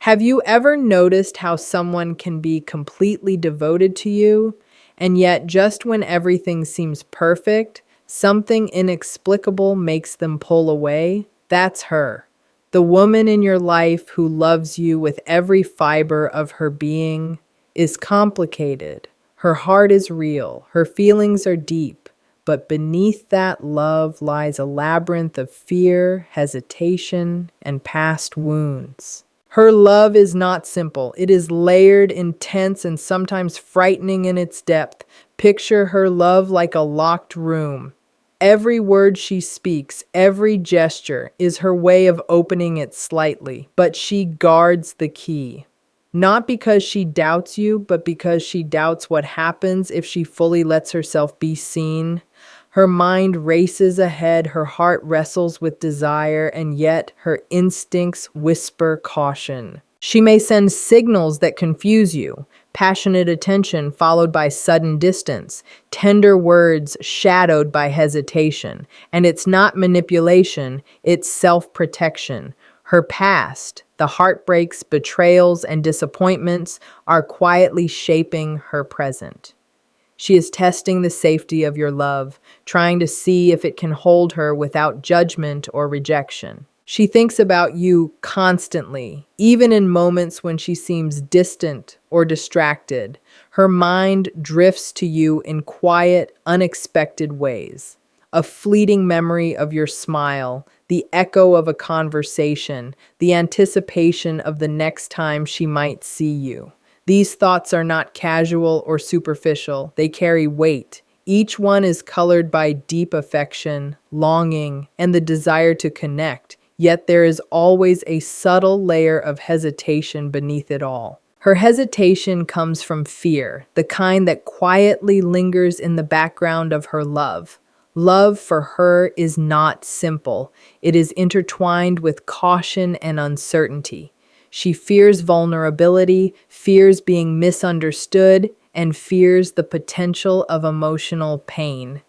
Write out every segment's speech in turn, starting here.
Have you ever noticed how someone can be completely devoted to you, and yet just when everything seems perfect, something inexplicable makes them pull away? That's her. The woman in your life who loves you with every fiber of her being is complicated. Her heart is real, her feelings are deep, but beneath that love lies a labyrinth of fear, hesitation, and past wounds. Her love is not simple. It is layered, intense, and sometimes frightening in its depth. Picture her love like a locked room. Every word she speaks, every gesture, is her way of opening it slightly, but she guards the key. Not because she doubts you, but because she doubts what happens if she fully lets herself be seen. Her mind races ahead, her heart wrestles with desire, and yet her instincts whisper caution. She may send signals that confuse you, passionate attention followed by sudden distance, tender words shadowed by hesitation. And it's not manipulation, it's self-protection. Her past, the heartbreaks, betrayals, and disappointments, are quietly shaping her present. She is testing the safety of your love, trying to see if it can hold her without judgment or rejection. She thinks about you constantly, even in moments when she seems distant or distracted. Her mind drifts to you in quiet, unexpected ways. A fleeting memory of your smile, the echo of a conversation, the anticipation of the next time she might see you. These thoughts are not casual or superficial, they carry weight. Each one is colored by deep affection, longing, and the desire to connect, yet there is always a subtle layer of hesitation beneath it all. Her hesitation comes from fear, the kind that quietly lingers in the background of her love. Love for her is not simple, it is intertwined with caution and uncertainty. She fears vulnerability, fears being misunderstood, and fears the potential of emotional pain.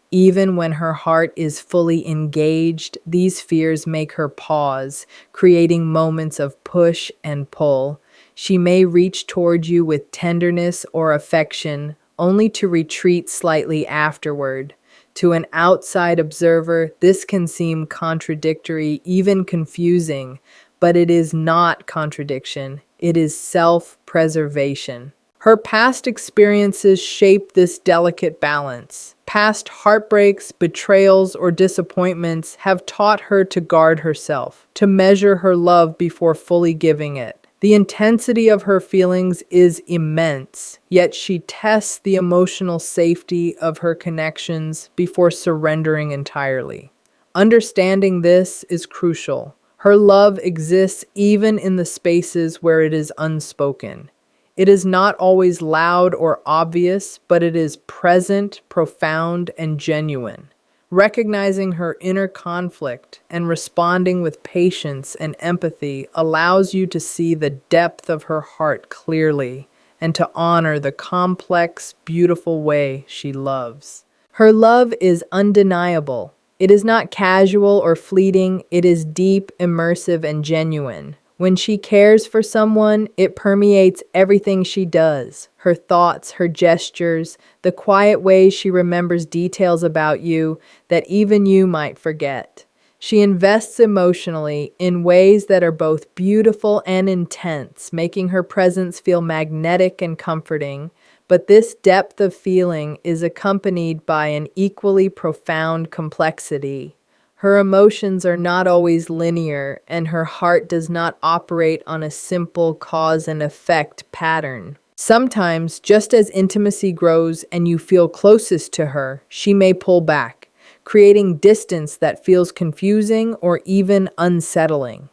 Even when her heart is fully engaged, these fears make her pause, creating moments of push and pull. She may reach toward you with tenderness or affection, only to retreat slightly afterward. To an outside observer, this can seem contradictory, even confusing, but it is not contradiction, it is self-preservation. Her past experiences shape this delicate balance. Past heartbreaks, betrayals, or disappointments have taught her to guard herself, to measure her love before fully giving it. The intensity of her feelings is immense, yet she tests the emotional safety of her connections before surrendering entirely. Understanding this is crucial. Her love exists even in the spaces where it is unspoken. It is not always loud or obvious, but it is present, profound, and genuine. Recognizing her inner conflict and responding with patience and empathy allows you to see the depth of her heart clearly and to honor the complex, beautiful way she loves. Her love is undeniable. It is not casual or fleeting, it is deep, immersive, and genuine. When she cares for someone, it permeates everything she does. Her thoughts, her gestures, the quiet ways she remembers details about you that even you might forget. She invests emotionally in ways that are both beautiful and intense, making her presence feel magnetic and comforting. But this depth of feeling is accompanied by an equally profound complexity. Her emotions are not always linear, and her heart does not operate on a simple cause and effect pattern. Sometimes, just as intimacy grows and you feel closest to her, she may pull back, creating distance that feels confusing or even unsettling.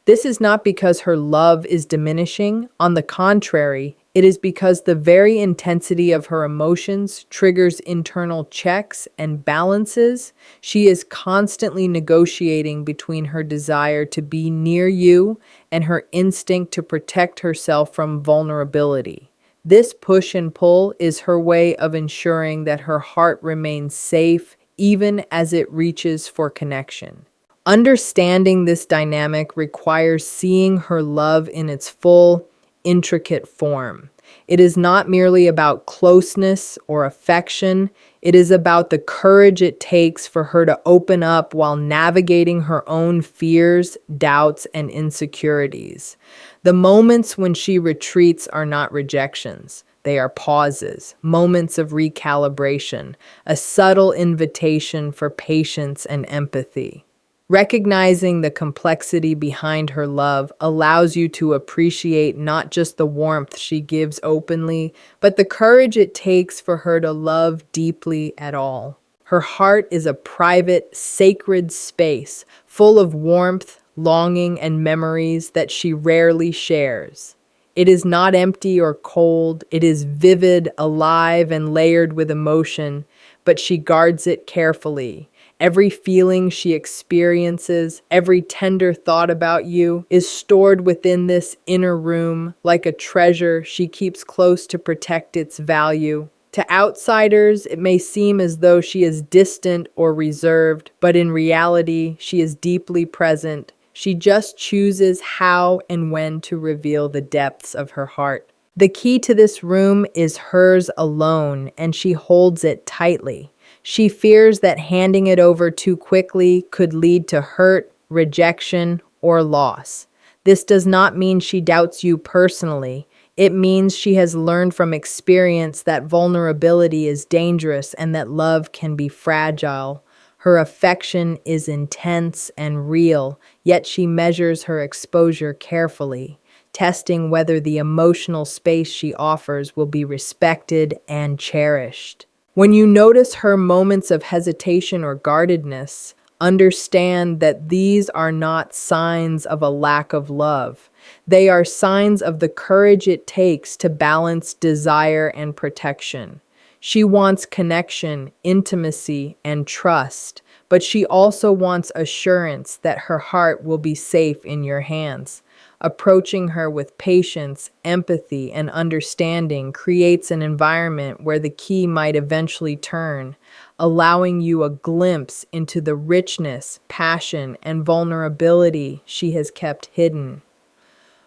This is not because her love is diminishing. On the contrary, it is because the very intensity of her emotions triggers internal checks and balances. She is constantly negotiating between her desire to be near you and her instinct to protect herself from vulnerability. This push and pull is her way of ensuring that her heart remains safe even as it reaches for connection. Understanding this dynamic requires seeing her love in its full, intricate form. It is not merely about closeness or affection, it is about the courage it takes for her to open up while navigating her own fears, doubts, and insecurities. The moments when she retreats are not rejections. They are pauses, moments of recalibration, a subtle invitation for patience and empathy. Recognizing the complexity behind her love allows you to appreciate not just the warmth she gives openly, but the courage it takes for her to love deeply at all. Her heart is a private, sacred space full of warmth, longing, and memories that she rarely shares. It is not empty or cold, it is vivid, alive, and layered with emotion, but she guards it carefully. Every feeling she experiences, every tender thought about you is stored within this inner room like a treasure she keeps close to protect its value. To outsiders, it may seem as though she is distant or reserved, but in reality, she is deeply present. She just chooses how and when to reveal the depths of her heart. The key to this room is hers alone, and she holds it tightly. She fears that handing it over too quickly could lead to hurt, rejection, or loss. This does not mean she doubts you personally. It means she has learned from experience that vulnerability is dangerous and that love can be fragile. Her affection is intense and real, yet she measures her exposure carefully, testing whether the emotional space she offers will be respected and cherished. When you notice her moments of hesitation or guardedness, understand that these are not signs of a lack of love. They are signs of the courage it takes to balance desire and protection. She wants connection, intimacy, and trust, but she also wants assurance that her heart will be safe in your hands. Approaching her with patience, empathy, and understanding creates an environment where the key might eventually turn, allowing you a glimpse into the richness, passion, and vulnerability she has kept hidden.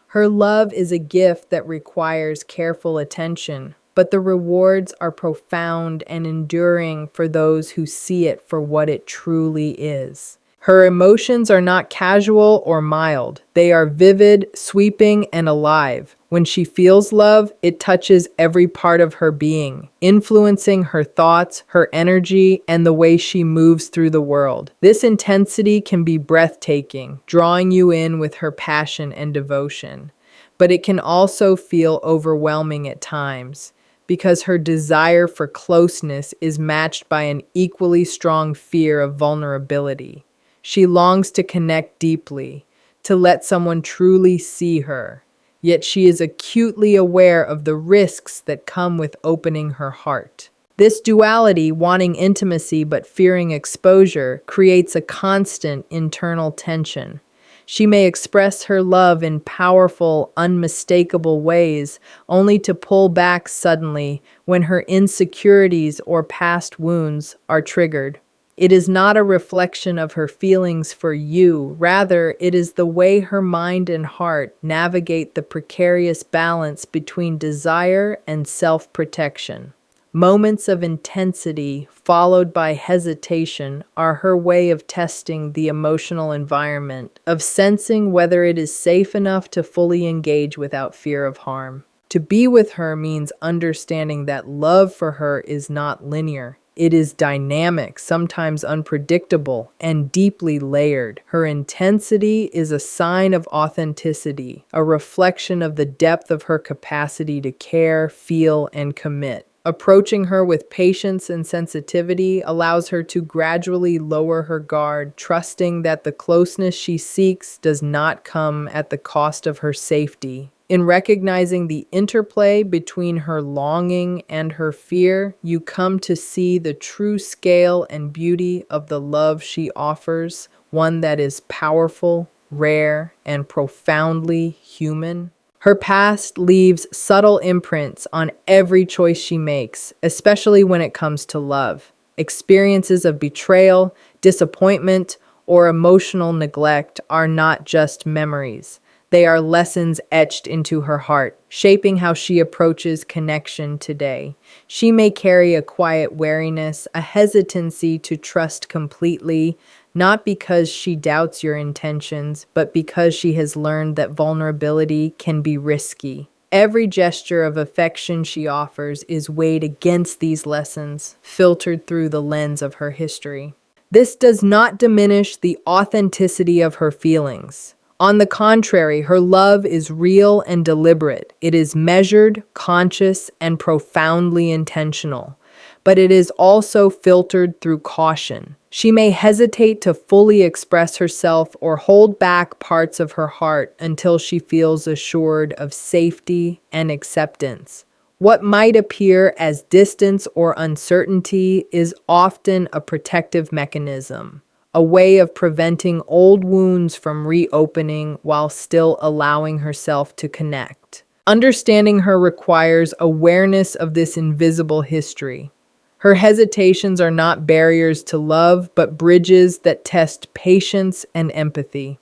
Her love is a gift that requires careful attention, but the rewards are profound and enduring for those who see it for what it truly is. Her emotions are not casual or mild. They are vivid, sweeping, and alive. When she feels love, it touches every part of her being, influencing her thoughts, her energy, and the way she moves through the world. This intensity can be breathtaking, drawing you in with her passion and devotion. But it can also feel overwhelming at times, because her desire for closeness is matched by an equally strong fear of vulnerability. She longs to connect deeply, to let someone truly see her, yet she is acutely aware of the risks that come with opening her heart. This duality, wanting intimacy but fearing exposure, creates a constant internal tension. She may express her love in powerful, unmistakable ways, only to pull back suddenly when her insecurities or past wounds are triggered. It is not a reflection of her feelings for you. Rather, it is the way her mind and heart navigate the precarious balance between desire and self-protection. Moments of intensity, followed by hesitation, are her way of testing the emotional environment, of sensing whether it is safe enough to fully engage without fear of harm. To be with her means understanding that love for her is not linear. It is dynamic, sometimes unpredictable, and deeply layered. Her intensity is a sign of authenticity, a reflection of the depth of her capacity to care, feel, and commit. Approaching her with patience and sensitivity allows her to gradually lower her guard, trusting that the closeness she seeks does not come at the cost of her safety. In recognizing the interplay between her longing and her fear, you come to see the true scale and beauty of the love she offers, one that is powerful, rare, and profoundly human. Her past leaves subtle imprints on every choice she makes, especially when it comes to love. Experiences of betrayal, disappointment, or emotional neglect are not just memories. They are lessons etched into her heart, shaping how she approaches connection today. She may carry a quiet wariness, a hesitancy to trust completely, not because she doubts your intentions, but because she has learned that vulnerability can be risky. Every gesture of affection she offers is weighed against these lessons, filtered through the lens of her history. This does not diminish the authenticity of her feelings. On the contrary, her love is real and deliberate. It is measured, conscious, and profoundly intentional. But it is also filtered through caution. She may hesitate to fully express herself or hold back parts of her heart until she feels assured of safety and acceptance. What might appear as distance or uncertainty is often a protective mechanism, a way of preventing old wounds from reopening while still allowing herself to connect. Understanding her requires awareness of this invisible history. Her hesitations are not barriers to love, but bridges that test patience and empathy.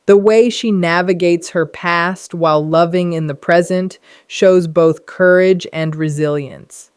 The way she navigates her past while loving in the present shows both courage and resilience.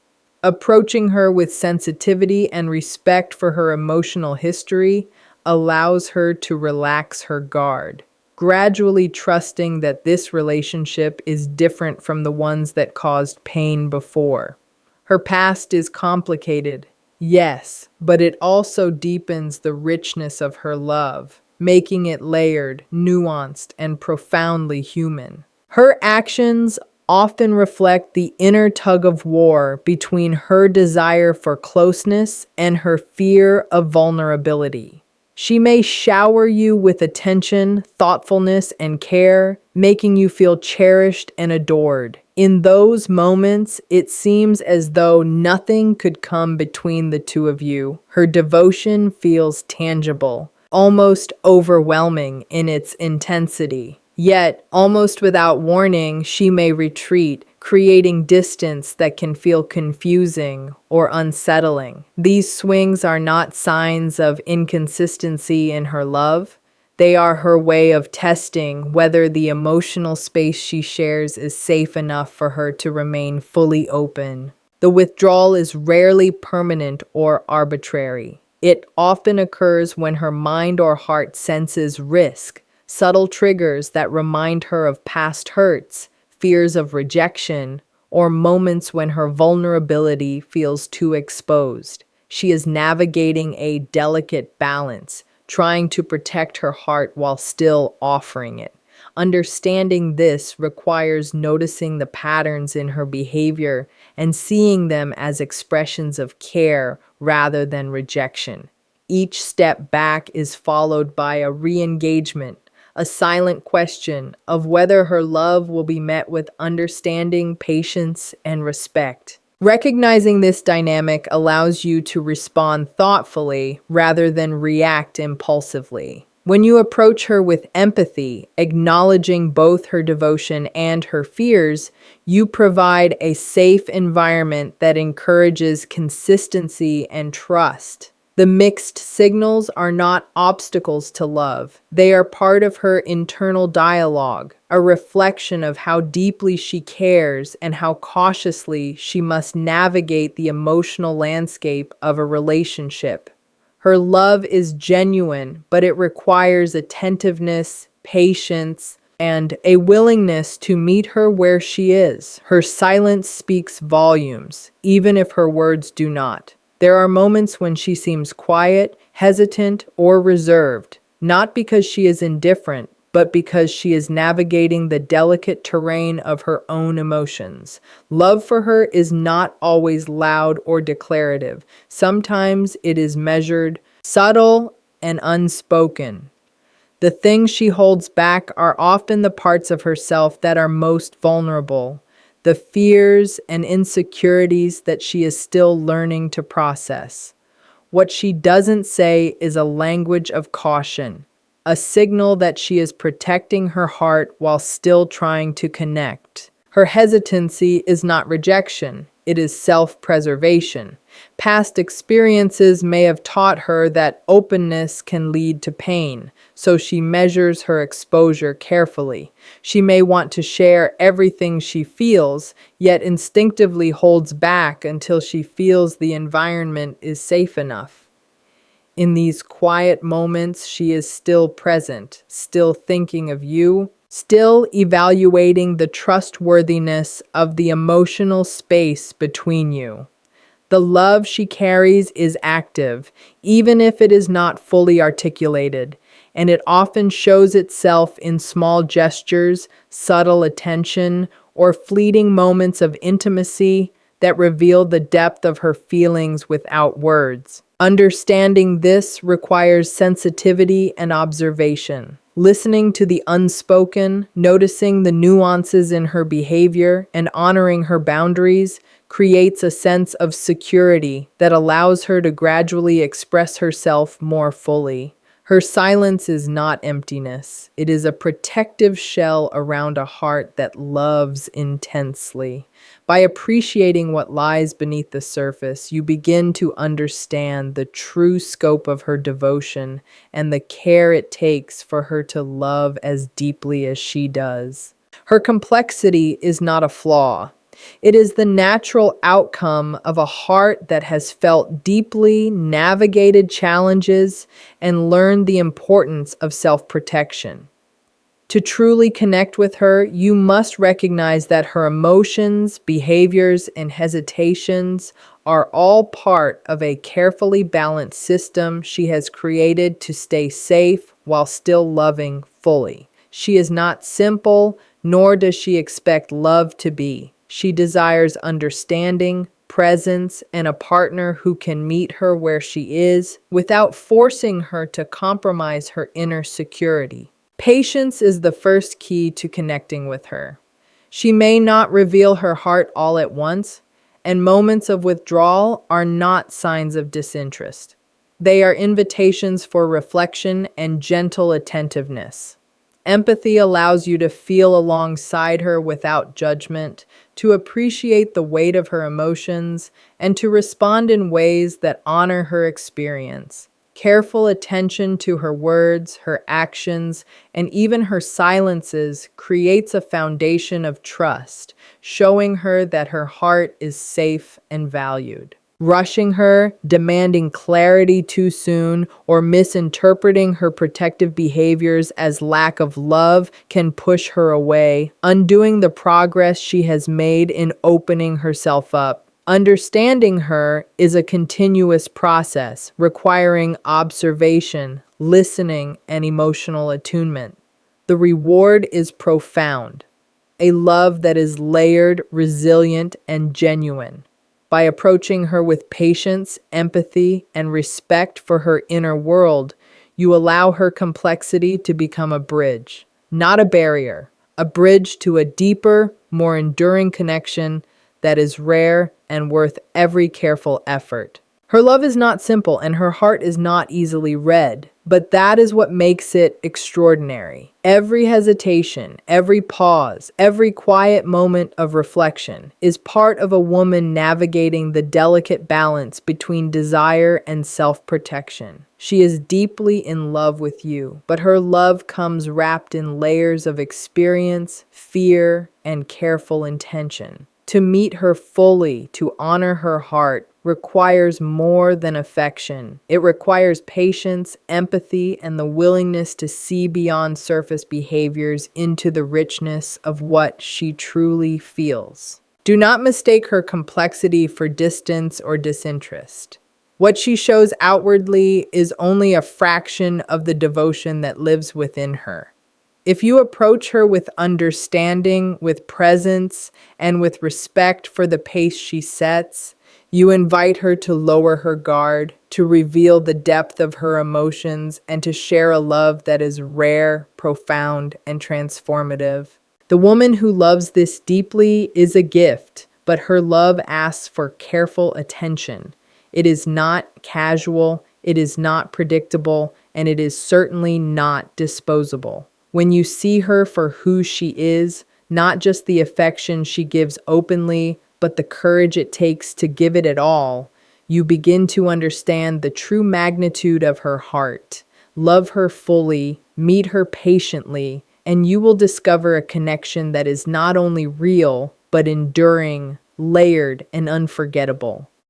Approaching her with sensitivity and respect for her emotional history allows her to relax her guard, gradually trusting that this relationship is different from the ones that caused pain before. Her past is complicated, yes, but it also deepens the richness of her love, making it layered, nuanced, and profoundly human. Her actions often reflect the inner tug of war between her desire for closeness and her fear of vulnerability. She may shower you with attention, thoughtfulness, and care, making you feel cherished and adored. In those moments, it seems as though nothing could come between the two of you. Her devotion feels tangible, almost overwhelming in its intensity. Yet, almost without warning, she may retreat, creating distance that can feel confusing or unsettling. These swings are not signs of inconsistency in her love. They are her way of testing whether the emotional space she shares is safe enough for her to remain fully open. The withdrawal is rarely permanent or arbitrary. It often occurs when her mind or heart senses risk, subtle triggers that remind her of past hurts, fears of rejection, or moments when her vulnerability feels too exposed. She is navigating a delicate balance, trying to protect her heart while still offering it. Understanding this requires noticing the patterns in her behavior and seeing them as expressions of care rather than rejection. Each step back is followed by a re-engagement, a silent question of whether her love will be met with understanding, patience, and respect. Recognizing this dynamic allows you to respond thoughtfully rather than react impulsively. When you approach her with empathy, acknowledging both her devotion and her fears, you provide a safe environment that encourages consistency and trust. The mixed signals are not obstacles to love. They are part of her internal dialogue, a reflection of how deeply she cares and how cautiously she must navigate the emotional landscape of a relationship. Her love is genuine, but it requires attentiveness, patience, and a willingness to meet her where she is. Her silence speaks volumes, even if her words do not. There are moments when she seems quiet, hesitant, or reserved, not because she is indifferent, but because she is navigating the delicate terrain of her own emotions. Love for her is not always loud or declarative. Sometimes it is measured, subtle, and unspoken. The things she holds back are often the parts of herself that are most vulnerable, the fears and insecurities that she is still learning to process. What she doesn't say is a language of caution, a signal that she is protecting her heart while still trying to connect. Her hesitancy is not rejection, it is self-preservation. Past experiences may have taught her that openness can lead to pain, so she measures her exposure carefully. She may want to share everything she feels, yet instinctively holds back until she feels the environment is safe enough. In these quiet moments, she is still present, still thinking of you, still evaluating the trustworthiness of the emotional space between you. The love she carries is active, even if it is not fully articulated, and it often shows itself in small gestures, subtle attention, or fleeting moments of intimacy that reveal the depth of her feelings without words. Understanding this requires sensitivity and observation. Listening to the unspoken, noticing the nuances in her behavior, and honoring her boundaries creates a sense of security that allows her to gradually express herself more fully. Her silence is not emptiness. It is a protective shell around a heart that loves intensely. By appreciating what lies beneath the surface, you begin to understand the true scope of her devotion and the care it takes for her to love as deeply as she does. Her complexity is not a flaw. It is the natural outcome of a heart that has felt deeply, navigated challenges, and learned the importance of self-protection. To truly connect with her, you must recognize that her emotions, behaviors, and hesitations are all part of a carefully balanced system she has created to stay safe while still loving fully. She is not simple, nor does she expect love to be. She desires understanding, presence, and a partner who can meet her where she is without forcing her to compromise her inner security. Patience is the first key to connecting with her. She may not reveal her heart all at once, and moments of withdrawal are not signs of disinterest. They are invitations for reflection and gentle attentiveness. Empathy allows you to feel alongside her without judgment, to appreciate the weight of her emotions, and to respond in ways that honor her experience. Careful attention to her words, her actions, and even her silences creates a foundation of trust, showing her that her heart is safe and valued. Rushing her, demanding clarity too soon, or misinterpreting her protective behaviors as lack of love can push her away, undoing the progress she has made in opening herself up. Understanding her is a continuous process requiring observation, listening, and emotional attunement. The reward is profound, a love that is layered, resilient, and genuine. By approaching her with patience, empathy, and respect for her inner world, you allow her complexity to become a bridge, not a barrier, a bridge to a deeper, more enduring connection that is rare and worth every careful effort. Her love is not simple and her heart is not easily read, but that is what makes it extraordinary. Every hesitation, every pause, every quiet moment of reflection is part of a woman navigating the delicate balance between desire and self-protection. She is deeply in love with you, but her love comes wrapped in layers of experience, fear, and careful intention. To meet her fully, to honor her heart, requires more than affection. It requires patience, empathy, and the willingness to see beyond surface behaviors into the richness of what she truly feels. Do not mistake her complexity for distance or disinterest. What she shows outwardly is only a fraction of the devotion that lives within her. If you approach her with understanding, with presence, and with respect for the pace she sets, you invite her to lower her guard, to reveal the depth of her emotions, and to share a love that is rare, profound, and transformative. The woman who loves this deeply is a gift, but her love asks for careful attention. It is not casual, it is not predictable, and it is certainly not disposable. When you see her for who she is, not just the affection she gives openly, but the courage it takes to give it at all, You begin to understand the true magnitude of her heart. Love her fully, meet her patiently, and you will discover a connection that is not only real, but enduring, layered, and unforgettable.